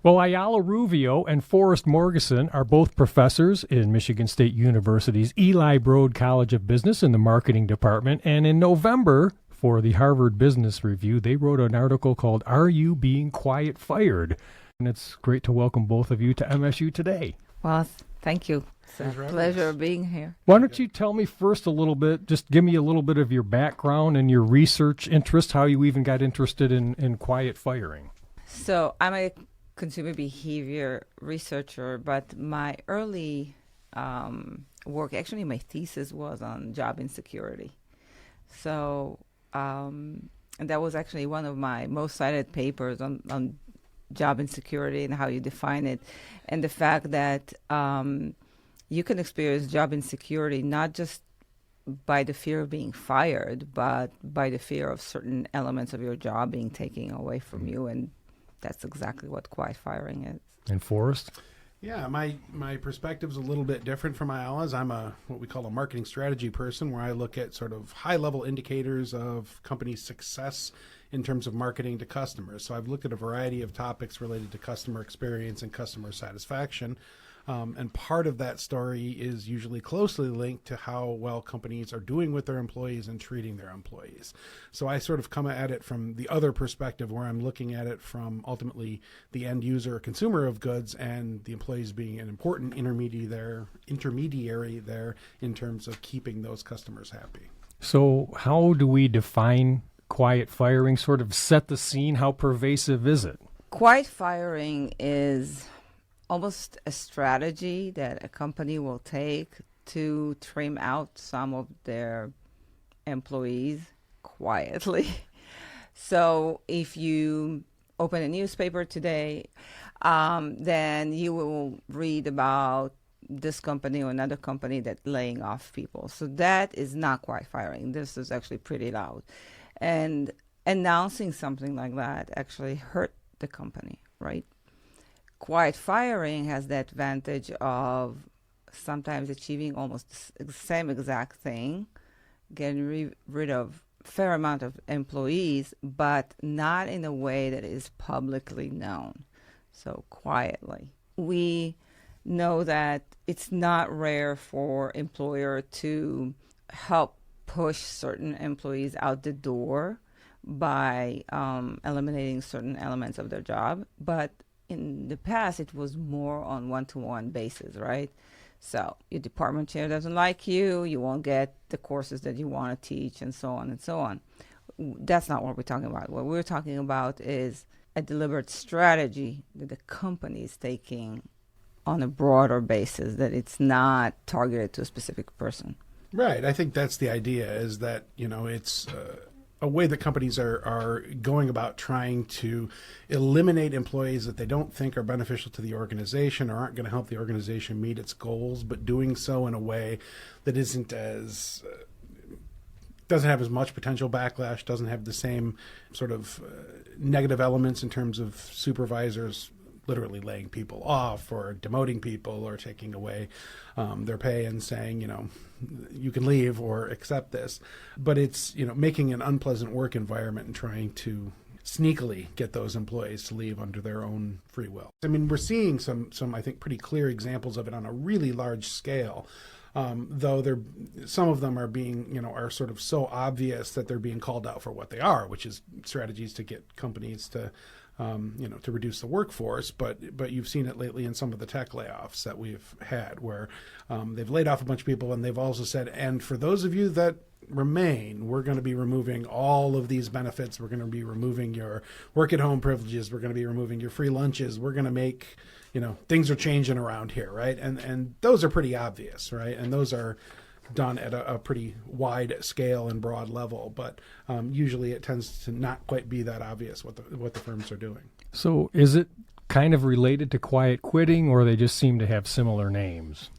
Well, Ayalla Ruvio and Forrest Morgeson are both professors in Michigan State University's Eli Broad College of Business in the marketing department. And in November, for the Harvard Business Review, they wrote an article called Are You Being Quiet Fired? And it's great to welcome both of you to MSU Today. Well, thank you. It's a pleasure being here. Why don't you tell me first a little bit, just give me a little bit of your background and your research interest, how you even got interested in quiet firing. So I'm a consumer behavior researcher, but my early work, actually my thesis was on job insecurity. So and that was actually one of my most cited papers on job insecurity and how you define it, and the fact that you can experience job insecurity not just by the fear of being fired, but by the fear of certain elements of your job being taken away from you, and that's exactly what quiet firing is. And Forrest? Yeah, my perspective's a little bit different from Ayalla's. I'm what we call a marketing strategy person, where I look at sort of high-level indicators of company success in terms of marketing to customers. So I've looked at a variety of topics related to customer experience and customer satisfaction. And part of that story is usually closely linked to how well companies are doing with their employees and treating their employees. So I sort of come at it from the other perspective, where I'm looking at it from ultimately the end user, consumer of goods, and the employees being an important intermediary there in terms of keeping those customers happy. So how do we define quiet firing? Sort of set the scene. How pervasive is it? Quiet firing is almost a strategy that a company will take to trim out some of their employees quietly. So if you open a newspaper today, then you will read about this company or another company that's laying off people. So that is not quiet firing. This is actually pretty loud. And announcing something like that actually hurt the company, right? Quiet firing has the advantage of sometimes achieving almost the same exact thing, getting rid of a fair amount of employees, but not in a way that is publicly known, so quietly. We know that it's not rare for employer to help push certain employees out the door by eliminating certain elements of their job, but in the past, it was more on one-to-one basis, right? So your department chair doesn't like you, you won't get the courses that you want to teach, and so on and so on. That's not what we're talking about. What we're talking about is a deliberate strategy that the company is taking on a broader basis, that it's not targeted to a specific person. Right. I think that's the idea, is that, it's a way that companies are going about trying to eliminate employees that they don't think are beneficial to the organization or aren't going to help the organization meet its goals, but doing so in a way that isn't as doesn't have as much potential backlash, doesn't have the same sort of negative elements in terms of supervisors literally laying people off or demoting people or taking away their pay and saying, you can leave or accept this. But it's, making an unpleasant work environment and trying to sneakily get those employees to leave under their own free will. I mean, we're seeing some I think, pretty clear examples of it on a really large scale. Though some of them are being, are sort of so obvious that they're being called out for what they are, which is strategies to get companies to reduce the workforce. But you've seen it lately in some of the tech layoffs that we've had, where they've laid off a bunch of people, and they've also said, and for those of you that remain, we're going to be removing all of these benefits. We're going to be removing your work at home privileges. We're going to be removing your free lunches. We're going to make, things are changing around here, right? And those are pretty obvious, right? And those are done at a pretty wide scale and broad level, but usually it tends to not quite be that obvious what the firms are doing. So is it kind of related to quiet quitting, or they just seem to have similar names?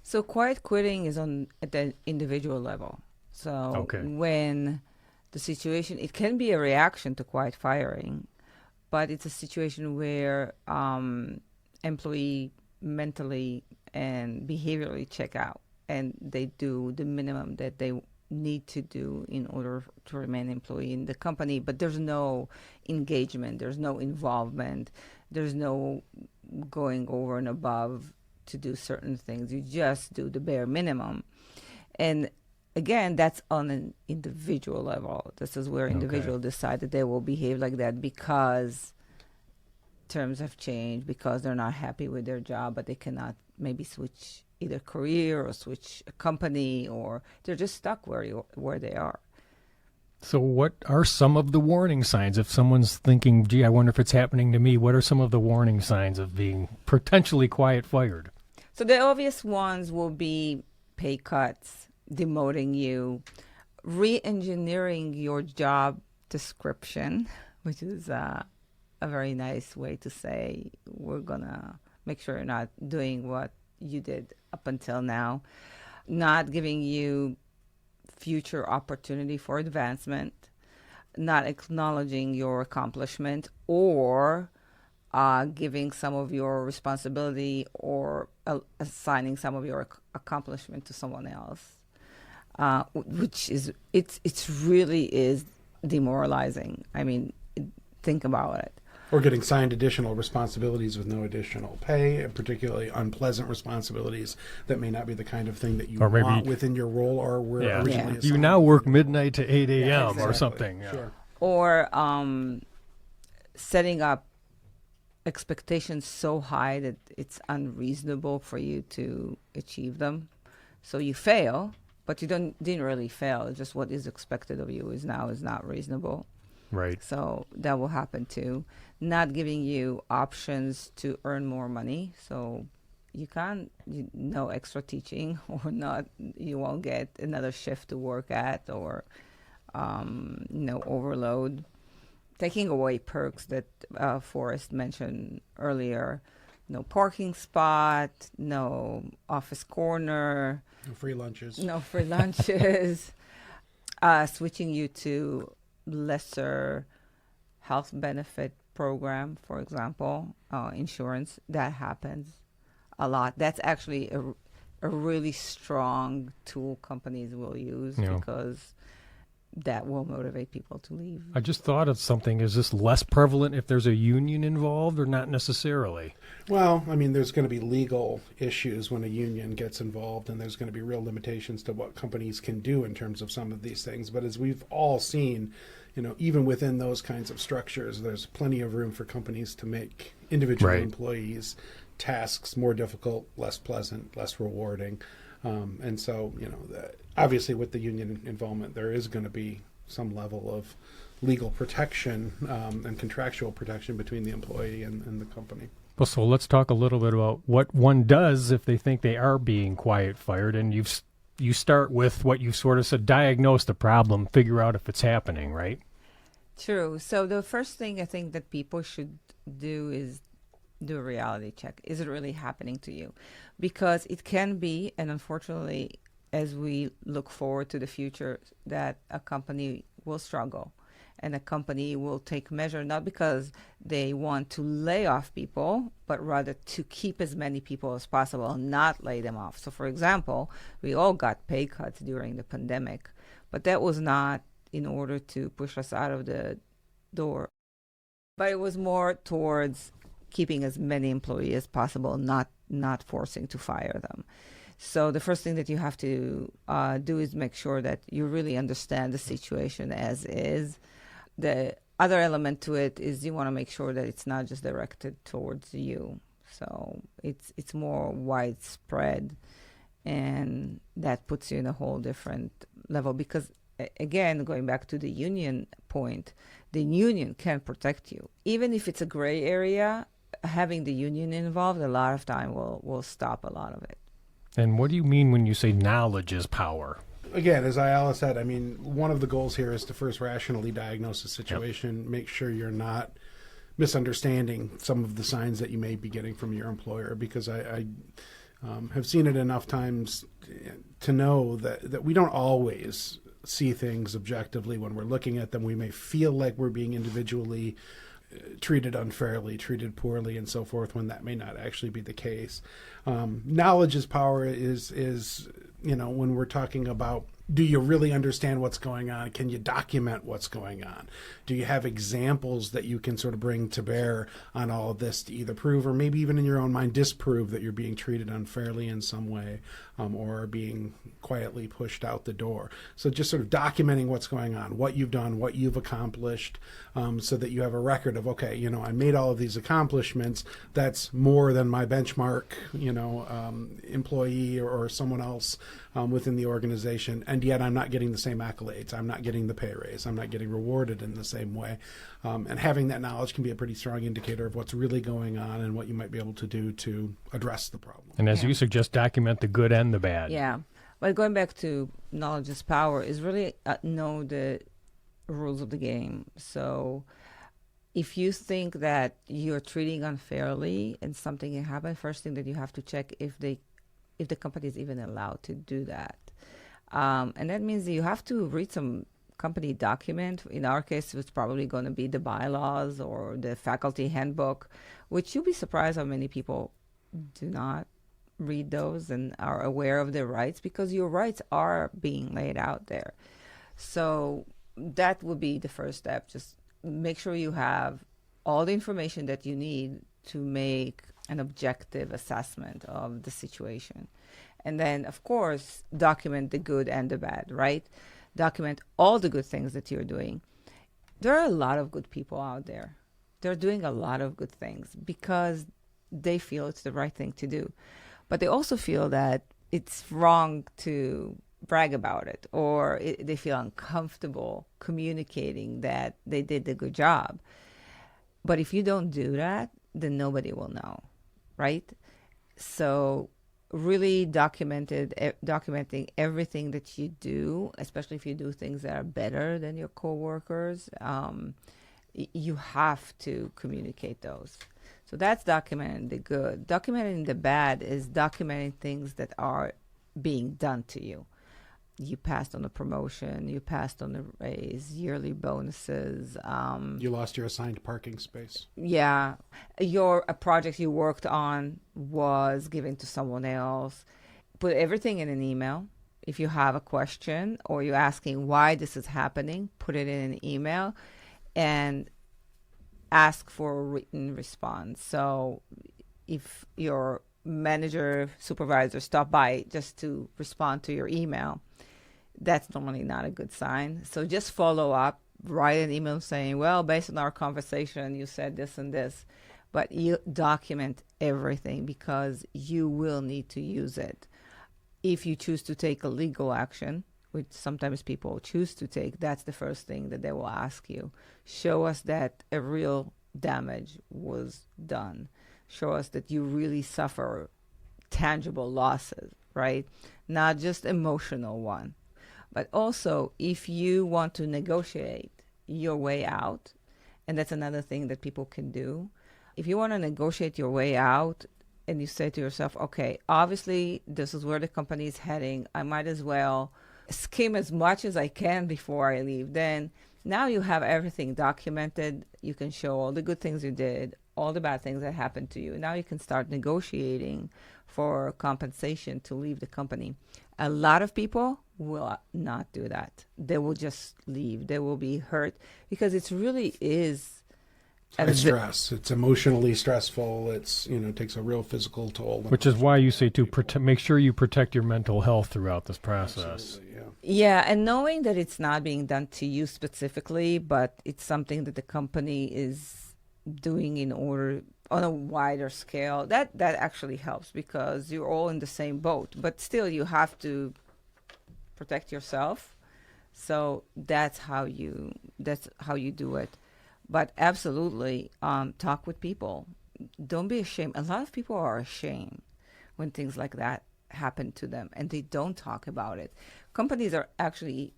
So quiet quitting is at the individual level. So when the situation, it can be a reaction to quiet firing, but it's a situation where employee mentally and behaviorally check out, and they do the minimum that they need to do in order to remain employee in the company, but there's no engagement, there's no involvement, There's no going over and above to do certain things. You just do the bare minimum. And again, that's on an individual level. This is where individuals decide that they will behave like that because terms have changed, because they're not happy with their job, but they cannot maybe switch either career or switch a company, or they're just stuck where they are. So what are some of the warning signs? If someone's thinking, gee, I wonder if it's happening to me, what are some of the warning signs of being potentially quiet fired? So the obvious ones will be pay cuts, demoting you, re-engineering your job description, which is a very nice way to say we're going to make sure you're not doing what you did up until now, not giving you future opportunity for advancement, not acknowledging your accomplishment, or giving some of your responsibility or assigning some of your accomplishment to someone else, which is it's really is demoralizing. I mean, think about it. Or getting signed additional responsibilities with no additional pay, and particularly unpleasant responsibilities that may not be the kind of thing that you want within your role or were originally assigned. You now work midnight to 8 a.m. Exactly. or something. Yeah. Sure. Or setting up expectations so high that it's unreasonable for you to achieve them. So you fail, but you didn't really fail. It's just what is expected of you is not reasonable. Right. So that will happen too. Not giving you options to earn more money. So no extra teaching, or not, you won't get another shift to work at, or no overload. Taking away perks that Forrest mentioned earlier. No parking spot, no office corner. No free lunches. No free lunches. Switching you to lesser health benefit program, for example, insurance. That happens a lot. That's actually a really strong tool companies will use because that will motivate people to leave. I just thought of something. Is this less prevalent if there's a union involved, or not necessarily? Well, I mean, there's going to be legal issues when a union gets involved, and there's going to be real limitations to what companies can do in terms of some of these things. But as we've all seen, even within those kinds of structures, there's plenty of room for companies to make individual employees' tasks more difficult, less pleasant, less rewarding. And so, obviously with the union involvement, there is going to be some level of legal protection and contractual protection between the employee and the company. Well, so let's talk a little bit about what one does if they think they are being quiet fired. And you start with what you sort of said, diagnose the problem, figure out if it's happening, right? True. So the first thing I think that people should do is do a reality check. Is it really happening to you? Because it can be, and unfortunately, as we look forward to the future, that a company will struggle and a company will take measure, not because they want to lay off people, but rather to keep as many people as possible and not lay them off. So, for example, we all got pay cuts during the pandemic, but that was not in order to push us out of the door. But it was more towards keeping as many employees as possible, not forcing to fire them. So the first thing that you have to do is make sure that you really understand the situation as is. The other element to it is you want to make sure that it's not just directed towards you. So it's more widespread, and that puts you in a whole different level because, again, going back to the union point, the union can protect you. Even if it's a gray area, having the union involved a lot of time will stop a lot of it. And what do you mean when you say knowledge is power? Again, as Ayalla said, I mean, one of the goals here is to first rationally diagnose the situation, make sure you're not misunderstanding some of the signs that you may be getting from your employer, because I have seen it enough times to know that we don't always see things objectively when we're looking at them. We may feel like we're being individually treated unfairly, treated poorly, and so forth, when that may not actually be the case. Knowledge is power is when we're talking about do you really understand what's going on? Can you document what's going on? Do you have examples that you can sort of bring to bear on all of this to either prove or maybe even in your own mind disprove that you're being treated unfairly in some way, or being quietly pushed out the door? So just sort of documenting what's going on, what you've done, what you've accomplished, so that you have a record of, okay, you know, I made all of these accomplishments. That's more than my benchmark, you know, employee or someone else within the organization, and yet I'm not getting the same accolades. I'm not getting the pay raise. I'm not getting rewarded in the same way. And having that knowledge can be a pretty strong indicator of what's really going on and what you might be able to do to address the problem. And as you suggest, document the good and the bad. Yeah. But going back to knowledge is power is really know the rules of the game. So if you think that you're treating unfairly and something can happen, first thing that you have to check if the company is even allowed to do that. And that means you have to read some company document. In our case, it's probably going to be the bylaws or the faculty handbook, which you'll be surprised how many people do not read those and are aware of their rights, because your rights are being laid out there. So that would be the first step. Just make sure you have all the information that you need to make an objective assessment of the situation. And then, of course, document the good and the bad, right? Document all the good things that you're doing. There are a lot of good people out there. They're doing a lot of good things because they feel it's the right thing to do. But they also feel that it's wrong to brag about it, or they feel uncomfortable communicating that they did a good job. But if you don't do that, then nobody will know, right? So really documenting everything that you do, especially if you do things that are better than your coworkers, you have to communicate those. So that's documenting the good. Documenting the bad is documenting things that are being done to you. You passed on a promotion, you passed on a raise, yearly bonuses. You lost your assigned parking space. Yeah. A project you worked on was given to someone else. Put everything in an email. If you have a question or you're asking why this is happening, put it in an email and ask for a written response. So if your manager, supervisor stop by just to respond to your email, that's normally not a good sign. So just follow up, write an email saying, well, based on our conversation, you said this and this. But you document everything because you will need to use it. If you choose to take a legal action, which sometimes people choose to take, that's the first thing that they will ask you. Show us that a real damage was done. Show us that you really suffer tangible losses, right? Not just emotional one. But also, if you want to negotiate your way out, and that's another thing that people can do, if you want to negotiate your way out and you say to yourself, okay, obviously this is where the company is heading, I might as well skim as much as I can before I leave, then now you have everything documented. You can show all the good things you did, all the bad things that happened to you. Now you can start negotiating for compensation to leave the company. A lot of people will not do that. They will just leave. They will be hurt because it really is It's stress. It's emotionally stressful. It's, takes a real physical toll. Which is why you say to make sure you protect your mental health throughout this process. Absolutely, yeah. Yeah, and knowing that it's not being done to you specifically, but it's something that the company is doing in order on a wider scale, that actually helps because you're all in the same boat. But still, you have to protect yourself. So that's how you do it. But absolutely, talk with people. Don't be ashamed. A lot of people are ashamed when things like that happen to them, and they don't talk about it. Companies are actually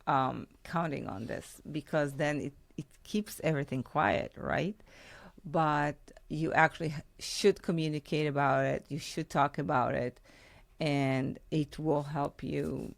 counting on this because then it keeps everything quiet, right? But you actually should communicate about it. You should talk about it, and it will help you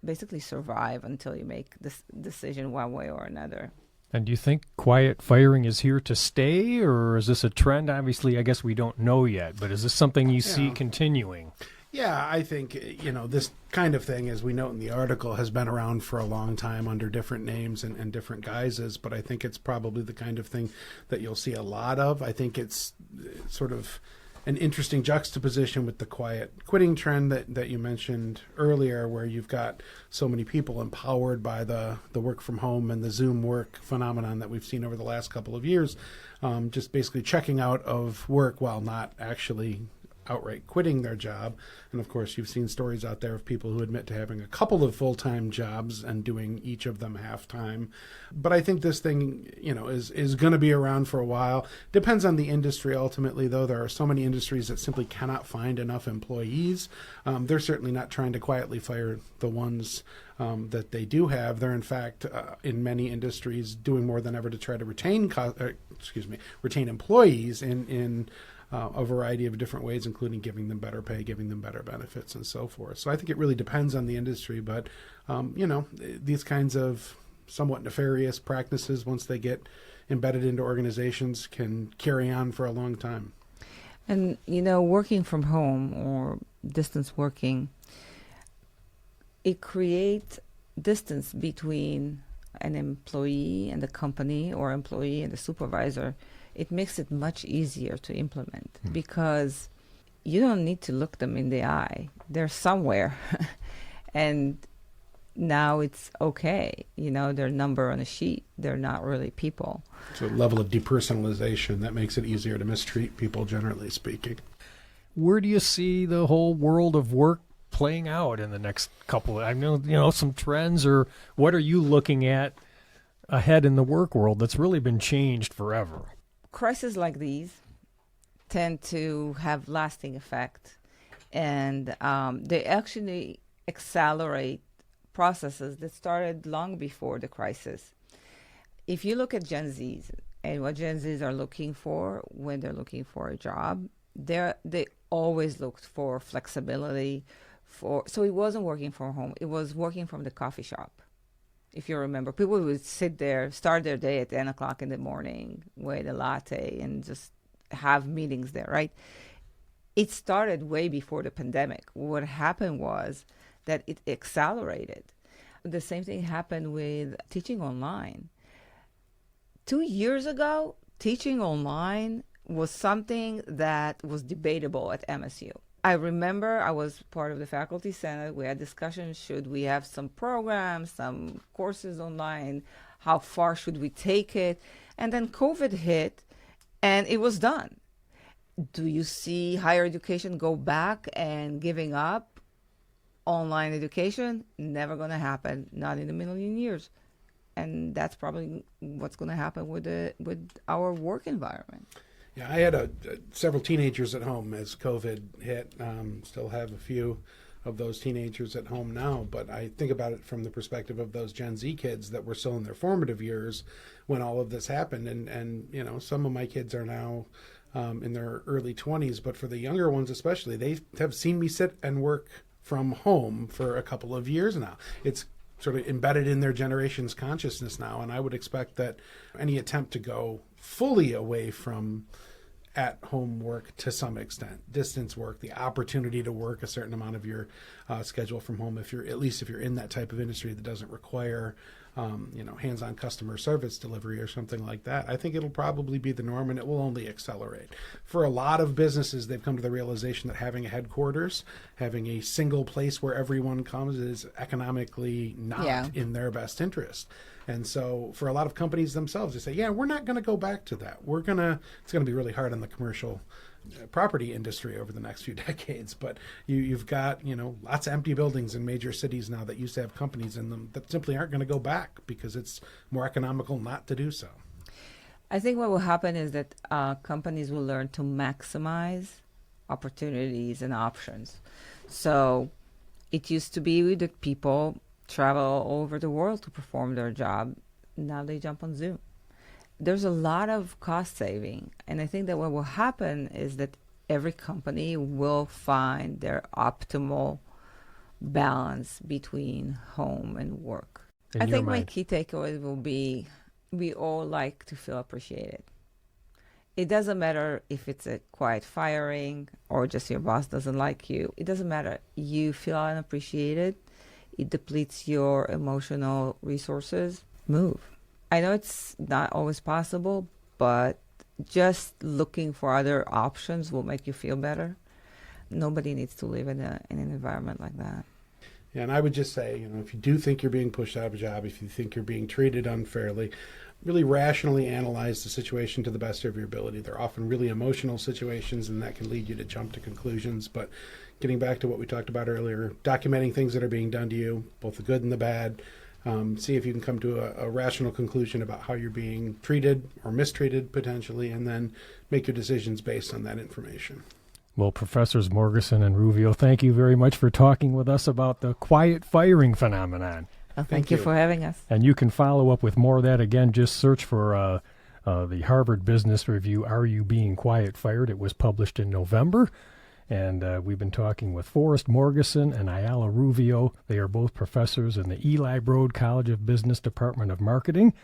basically survive until you make this decision one way or another. And do you think quiet firing is here to stay, or is this a trend? Obviously, I guess we don't know yet, but is this something you see continuing? Yeah, I think, this kind of thing, as we note in the article, has been around for a long time under different names and different guises, but I think it's probably the kind of thing that you'll see a lot of. I think it's sort of an interesting juxtaposition with the quiet quitting trend that you mentioned earlier, where you've got so many people empowered by the work from home and the Zoom work phenomenon that we've seen over the last couple of years, just basically checking out of work while not actually outright quitting their job. And of course, you've seen stories out there of people who admit to having a couple of full-time jobs and doing each of them half-time. But I think this thing, is going to be around for a while. Depends on the industry ultimately, though. There are so many industries that simply cannot find enough employees. They're certainly not trying to quietly fire the ones that they do have. They're, in fact, in many industries, doing more than ever to try to retain employees in a variety of different ways, including giving them better pay, giving them better benefits, and so forth. So I think it really depends on the industry, but, these kinds of somewhat nefarious practices, once they get embedded into organizations, can carry on for a long time. And, working from home or distance working, it creates distance between an employee and the company, or employee and the supervisor. It makes it much easier to implement because you don't need to look them in the eye. They're somewhere. And now it's okay. Their number on a sheet. They're not really people. So a level of depersonalization that makes it easier to mistreat people, generally speaking. Where do you see the whole world of work playing out in the next couple of, I know, some trends, or what are you looking at ahead in the work world that's really been changed forever? Crises like these tend to have lasting effect, and they actually accelerate processes that started long before the crisis. If you look at Gen Zs and what Gen Zs are looking for when they're looking for a job, they always looked for flexibility. So it wasn't working from home; it was working from the coffee shop. If you remember, people would sit there, start their day at 10 o'clock in the morning with a latte and just have meetings there, right? It started way before the pandemic. What happened was that it accelerated. The same thing happened with teaching online. 2 years ago, teaching online was something that was debatable at MSU. I remember I was part of the faculty senate. We had discussions, should we have some programs, some courses online, how far should we take it? And then COVID hit and it was done. Do you see higher education go back and giving up online education? Never going to happen, not in a million years. And that's probably what's going to happen with our work environment. Yeah, I had several teenagers at home as COVID hit. Still have a few of those teenagers at home now, but I think about it from the perspective of those Gen Z kids that were still in their formative years when all of this happened. And some of my kids are now in their early 20s, but for the younger ones especially, they have seen me sit and work from home for a couple of years now. It's sort of embedded in their generation's consciousness now, and I would expect that any attempt to go fully away from at-home work to some extent, distance work, the opportunity to work a certain amount of your schedule from home, if you're in that type of industry that doesn't require hands-on customer service delivery or something like that, I think it'll probably be the norm, and it will only accelerate. For a lot of businesses, they've come to the realization that having a headquarters, having a single place where everyone comes, is economically not in their best interest. And so for a lot of companies themselves, they say, yeah, we're not going to go back to that. It's going to be really hard on the commercial property industry over the next few decades. But you've got, lots of empty buildings in major cities now that used to have companies in them that simply aren't going to go back because it's more economical not to do so. I think what will happen is that companies will learn to maximize opportunities and options. So it used to be that people travel all over the world to perform their job. Now they jump on Zoom. There's a lot of cost saving. And I think that what will happen is that every company will find their optimal balance between home and work. I think my key takeaway will be we all like to feel appreciated. It doesn't matter if it's a quiet firing or just your boss doesn't like you. It doesn't matter. You feel unappreciated. It depletes your emotional resources. Move. I know it's not always possible, but just looking for other options will make you feel better. Nobody needs to live in an environment like that. Yeah, and I would just say, if you do think you're being pushed out of a job, if you think you're being treated unfairly, really rationally analyze the situation to the best of your ability. They're often really emotional situations, and that can lead you to jump to conclusions. But getting back to what we talked about earlier, documenting things that are being done to you, both the good and the bad, see if you can come to a rational conclusion about how you're being treated or mistreated potentially, and then make your decisions based on that information. Well, Professors Morgeson and Ruvio, thank you very much for talking with us about the quiet firing phenomenon. Well, thank you for having us. And you can follow up with more of that. Again, just search for the Harvard Business Review, Are You Being Quiet Fired? It was published in November. And we've been talking with Forrest Morgeson and Ayalla Ruvio. They are both professors in the Eli Broad College of Business Department of Marketing.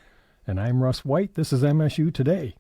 And I'm Russ White. This is MSU Today.